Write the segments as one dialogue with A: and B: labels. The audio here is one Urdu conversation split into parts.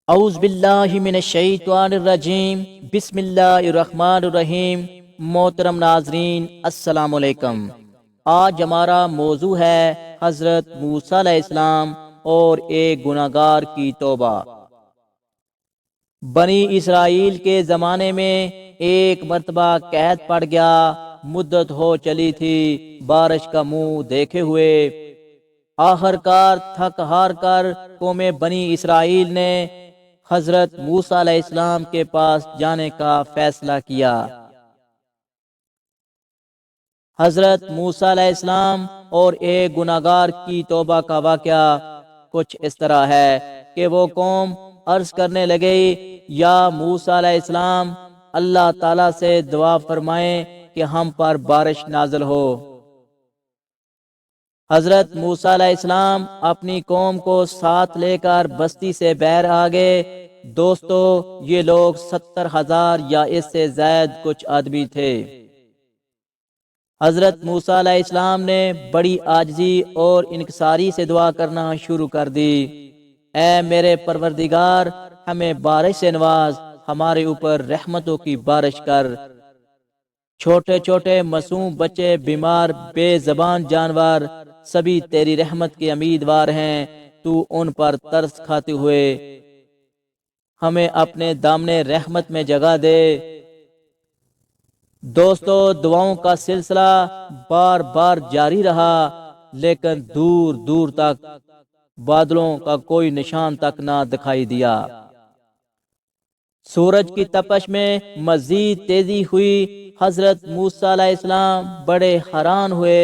A: اعوذ باللہ من الشیطان الرجیم، بسم اللہ الرحمن الرحیم۔ محترم ناظرین، السلام علیکم۔ آج ہمارا موضوع ہے حضرت موسیٰ علیہ السلام اور ایک گناہگار کی توبہ۔ بنی اسرائیل کے زمانے میں ایک مرتبہ قحط پڑ گیا، مدت ہو چلی تھی بارش کا منہ دیکھے ہوئے۔ آخر کار تھک ہار کر قوم بنی اسرائیل نے حضرت موسیٰ علیہ السلام کے پاس جانے کا فیصلہ کیا۔ حضرت موسیٰ علیہ السلام اور ایک گناہگار کی توبہ کا واقعہ کچھ اس طرح ہے کہ وہ قوم عرض کرنے لگے، یا موسیٰ علیہ السلام، اللہ تعالیٰ سے دعا فرمائیں کہ ہم پر بارش نازل ہو۔ حضرت موسیٰ علیہ السلام اپنی قوم کو ساتھ لے کر بستی سے باہر آگے۔ دوستو، یہ لوگ 70,000 یا اس سے زائد کچھ آدمی تھے۔ حضرت موسیٰ علیہ السلام نے بڑی عاجزی اور انکساری سے دعا کرنا شروع کر دی۔ اے میرے پروردگار، ہمیں بارش سے نواز، ہمارے اوپر رحمتوں کی بارش کر۔ چھوٹے چھوٹے معصوم بچے، بیمار، بے زبان جانور، سبھی تیری رحمت کے امیدوار ہیں۔ تو ان پر ترس کھاتے ہوئے ہمیں اپنے دامن رحمت میں جگہ دے۔ دوستو، دعاؤں کا سلسلہ بار بار جاری رہا، لیکن دور دور تک بادلوں کا کوئی نشان تک نہ دکھائی دیا۔ سورج کی تپش میں مزید تیزی ہوئی۔ حضرت موسیٰ علیہ السلام بڑے حیران ہوئے،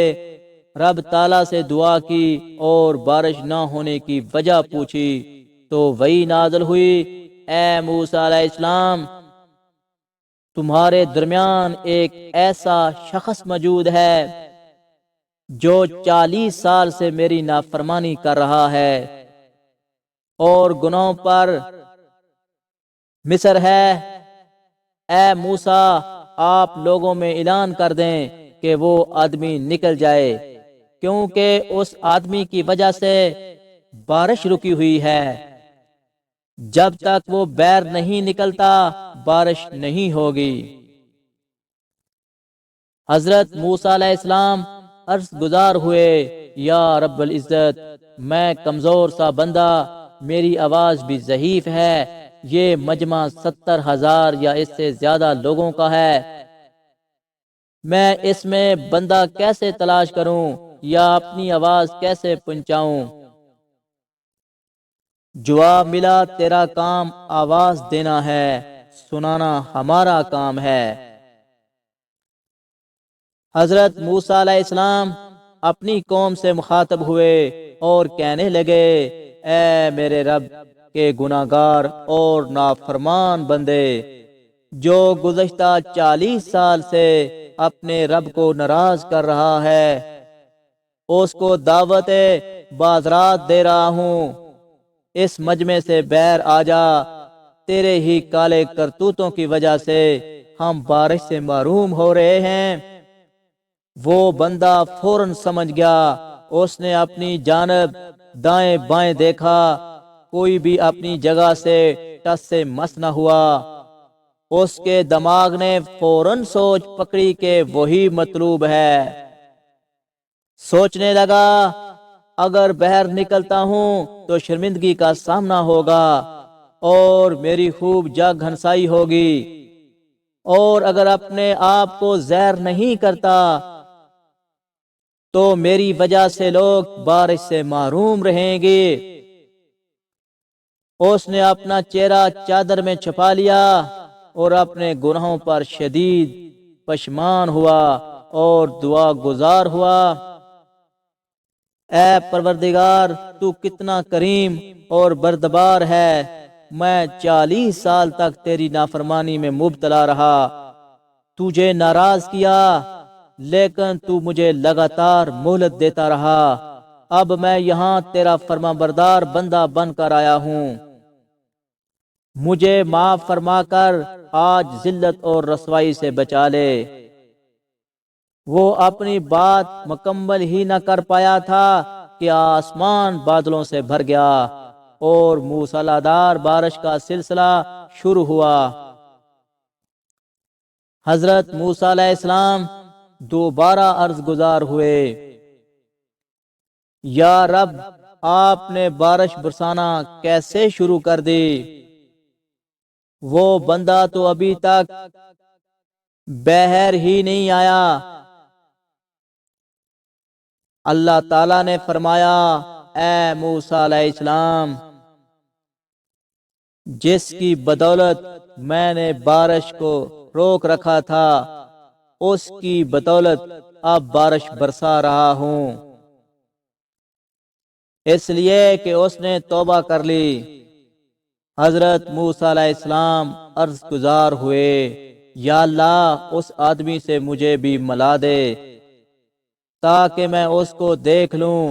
A: رب تعالیٰ سے دعا کی اور بارش نہ ہونے کی وجہ پوچھی تو وحی نازل ہوئی، اے موسیٰ علیہ السلام، تمہارے درمیان ایک ایسا شخص موجود ہے جو 40 سال سے میری نافرمانی کر رہا ہے اور گناہوں پر مصر ہے۔ اے موسیٰ، آپ لوگوں میں اعلان کر دیں کہ وہ آدمی نکل جائے، کیونکہ اس آدمی کی وجہ سے بارش رکی ہوئی ہے۔ جب تک وہ باہر نہیں نکلتا بارش نہیں ہوگی۔ حضرت موسیٰ علیہ السلام عرض گزار ہوئے، یا رب العزت، میں کمزور سا بندہ، میری آواز بھی ضعیف ہے، یہ مجمع 70,000 یا اس سے زیادہ لوگوں کا ہے، میں اس میں بندہ کیسے تلاش کروں یا اپنی آواز کیسے پہنچاؤں؟ جواب ملا، تیرا کام آواز دینا ہے، سنانا ہمارا کام ہے۔ حضرت موسیٰ علیہ السلام اپنی قوم سے مخاطب ہوئے اور کہنے لگے، اے میرے رب کے گناہگار اور نافرمان بندے، جو گزشتہ 40 سال سے اپنے رب کو ناراض کر رہا ہے، اس کو دعوت بازرات دے رہا ہوں، اس مجمع سے باہر آ جا، تیرے ہی کالے کرتوتوں کی وجہ سے ہم بارش سے محروم ہو رہے ہیں۔ وہ بندہ فوراً سمجھ گیا، اس نے اپنی جانب دائیں بائیں دیکھا، کوئی بھی اپنی جگہ سے ٹس سے مس نہ ہوا۔ اس کے دماغ نے فوراً سوچ پکڑی کہ وہی مطلوب ہے۔ سوچنے لگا، اگر باہر نکلتا ہوں تو شرمندگی کا سامنا ہوگا اور میری خوب جگ ہنسائی ہوگی، اور اگر اپنے آپ کو ظاہر نہیں کرتا تو میری وجہ سے لوگ بارش سے محروم رہیں گے۔ اس نے اپنا چہرہ چادر میں چھپا لیا اور اپنے گناہوں پر شدید پشیمان ہوا اور دعا گزار ہوا، اے پروردگار، تو کتنا کریم اور بردبار ہے، میں 40 سال تک تیری نافرمانی میں مبتلا رہا، تجھے ناراض کیا، لیکن تو مجھے لگاتار مہلت دیتا رہا۔ اب میں یہاں تیرا فرما بردار بندہ بن کر آیا ہوں، مجھے معاف فرما کر آج ذلت اور رسوائی سے بچا لے۔ وہ اپنی بات مکمل ہی نہ کر پایا تھا کہ آسمان بادلوں سے بھر گیا اور موسیٰ دار بارش کا سلسلہ شروع ہوا۔ حضرت موسیٰ علیہ السلام دوبارہ عرض گزار ہوئے، یا رب، آپ نے بارش برسانا کیسے شروع کر دی؟ وہ بندہ تو ابھی تک بہر ہی نہیں آیا۔ اللہ تعالیٰ نے فرمایا، اے موسیٰ علیہ السلام، جس کی بدولت میں نے بارش کو روک رکھا تھا، اس کی بدولت اب بارش برسا رہا ہوں، اس لیے کہ اس نے توبہ کر لی۔ حضرت موسیٰ علیہ السلام عرض گزار ہوئے، یا اللہ، اس آدمی سے مجھے بھی ملا دے تاکہ میں اس کو دیکھ لوں۔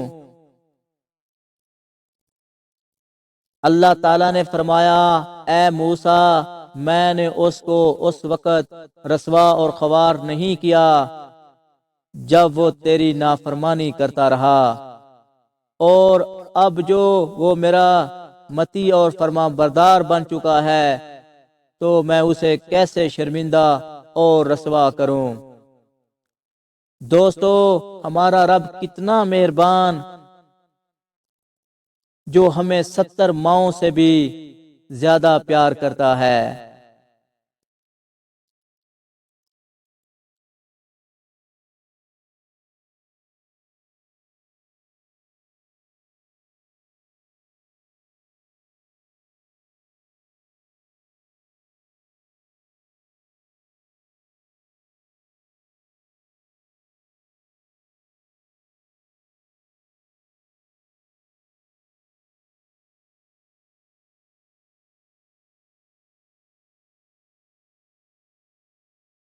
A: اللہ تعالیٰ نے فرمایا، اے موسیٰ، میں نے اس کو اس وقت رسوا اور خوار نہیں کیا جب وہ تیری نافرمانی کرتا رہا، اور اب جو وہ میرا متی اور فرما بردار بن چکا ہے تو میں اسے کیسے شرمندہ اور رسوا کروں۔ دوستو، ہمارا رب کتنا مہربان، جو ہمیں 70 ماؤں سے بھی زیادہ پیار کرتا ہے۔